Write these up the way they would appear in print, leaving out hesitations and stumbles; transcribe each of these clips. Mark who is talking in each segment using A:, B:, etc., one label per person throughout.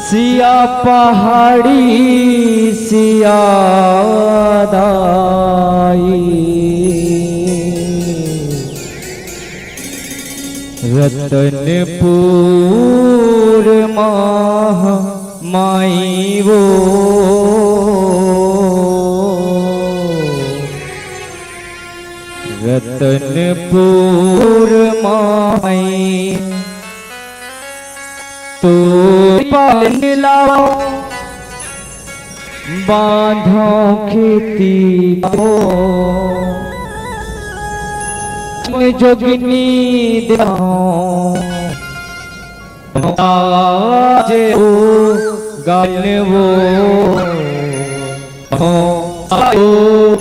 A: सिया पहाड़ी सिया दाई रतनपुर माह माई वो रतनपुर माई तो पालाओ बांधो खेती को जोगिनी जे गायन वो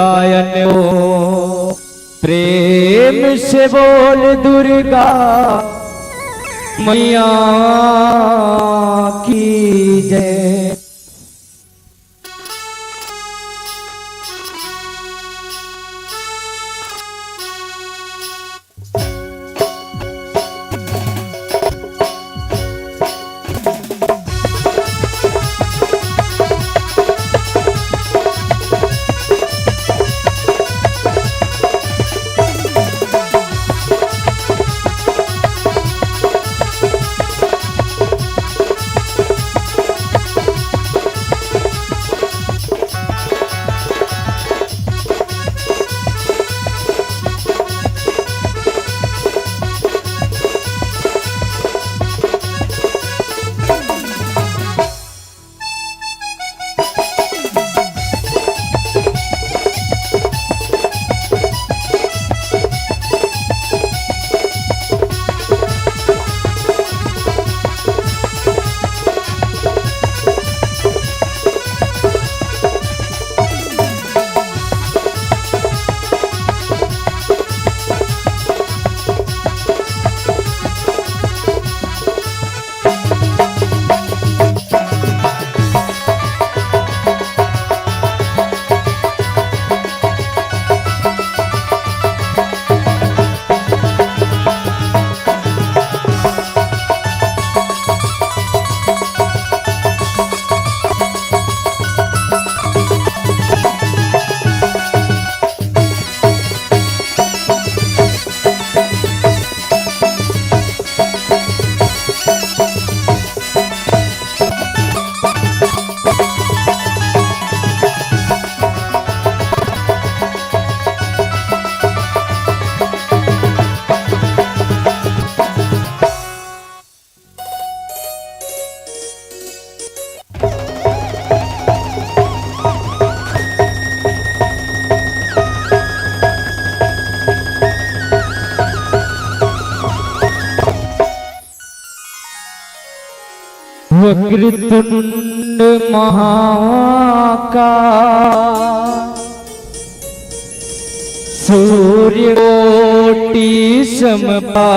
A: गायन वो प्रेम से बोल दुर्गा मैया की जय। वक्रतुंड महाकाय सूर्यकोटि समप्रभ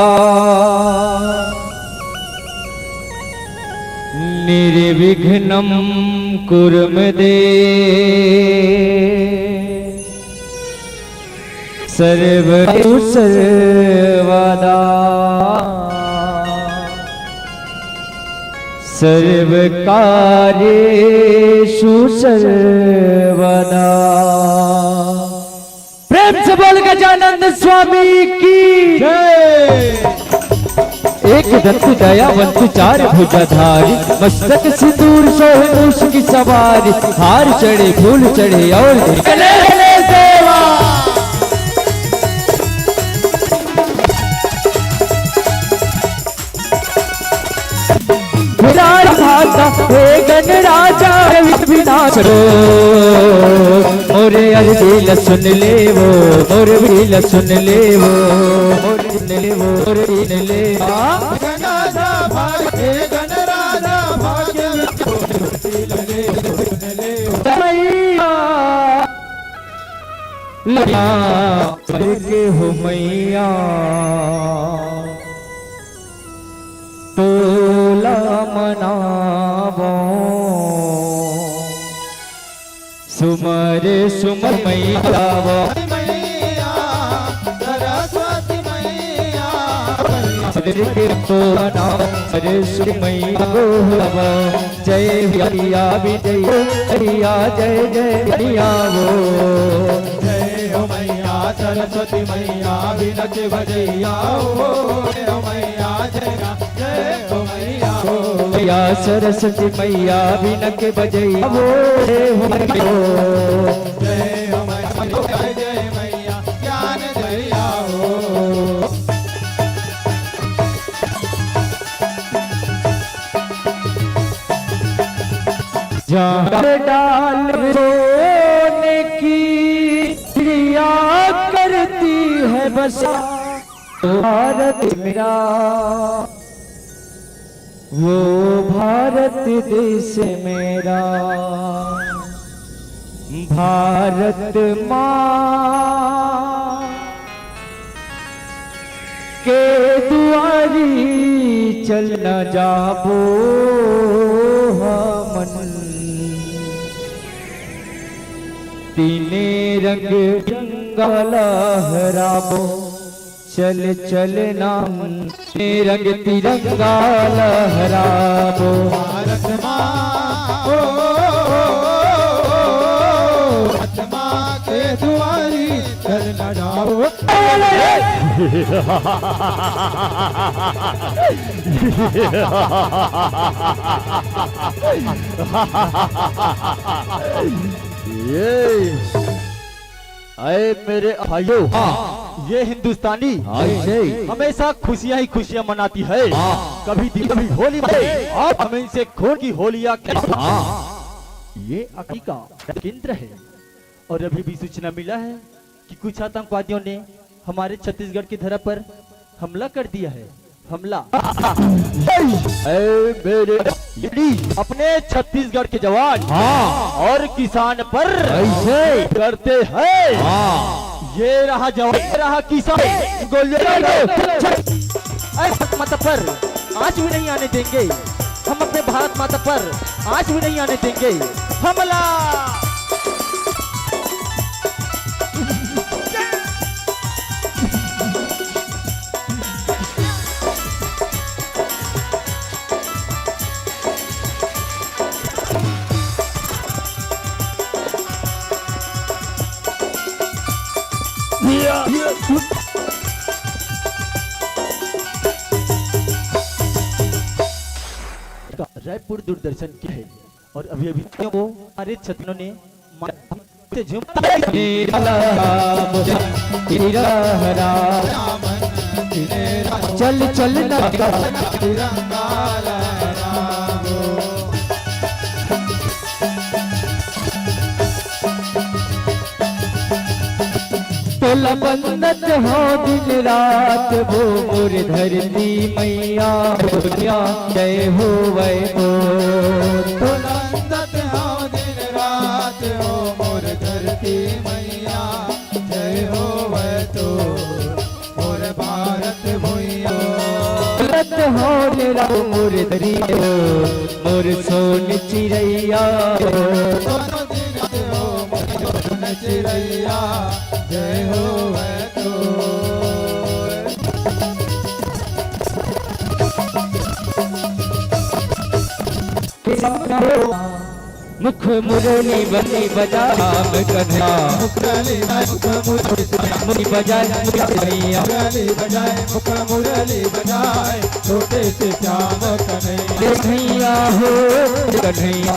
A: निर्विघ्नं कुरु मे देव सर्वदा सर्वकार्येषु सर्वदा। प्रेम से बोल गजानंद स्वामी की जय। एक दंत दयावंत चार भुजाधारी मस्तक सिंदूर सोहे मूष की सवारी हार चढ़े फूल चढ़े और देवा हे गणराजा विनाश रो मोरे अर्जील सुन ले वो मोरे बील सुन ले वो मोरे सुन ले वो मोरे सुन ले गणराजा भाग्य गणराजा भाग्य सुन ले मैया के हो मैया तोला मनावो सुमर सुमर मैया सरस्वती मैया के तो नाम सरस्वती मैया को हवा जय भैया विजय भैया जय जय भैया वो
B: जय हो मैया सरस्वती मैया बिनच बजैया हो मैया जय हो मैया हो
A: मैया सरस्वती मैया बिनक बजैया वो जय हो मैया
B: जय जय मैया ज्ञान जया हो
A: जान डाल रोने की क्रिया करती है बसा भारत मेरा वो भारत देश मेरा भारत माँ के दुआरी चल न जाबो हमन तीने रंग रंगा लहराबो चल चल नाम रंग तिरंगा लहराबो
B: भारत माँ भारत माँ के दुआरी चल न जाओ
C: अरे मेरे भाइयों, ये हिंदुस्तानी हमेशा खुशियां ही खुशियां मनाती है। कभी दिल कभी होली और हमें इनसे खून की होलियां ये अकी का केंद्र है। और अभी भी सूचना मिला है कि कुछ आतंकवादियों ने हमारे छत्तीसगढ़ की धरा पर हमला कर दिया है। हमला मेरे अपने छत्तीसगढ़ के जवान और किसान पर ऐसे करते हैं। ये रहा जवान, ये रहा किसान भारत माता पर आज भी नहीं आने देंगे। हम अपने भारत माता पर आज भी नहीं आने देंगे। हमला रायपुर दूरदर्शन की है। और अभी अभी वो हमारे छत्रों ने
A: चल चल
B: तिरंगा लहराओ
A: तोला बंदत हो दिन रात वो मोर धरती मैया बोलिया जय हो वै हो
B: बुलंदत हो दिन रात हो मोर धरती मैया जय हो वै तो मोर भारत भूइया
A: रत हो मेरा मोर धरी हो मोर सोन चिड़ैया
B: दोनों दिन हो मोर चिड़ैया जय हो वै तो
A: मुख मुरली बनी बजा कन्या मुरली बजाए
B: मुख मुरली बजाए छोटे से श्याम कन्हैया
A: हो कन्हैया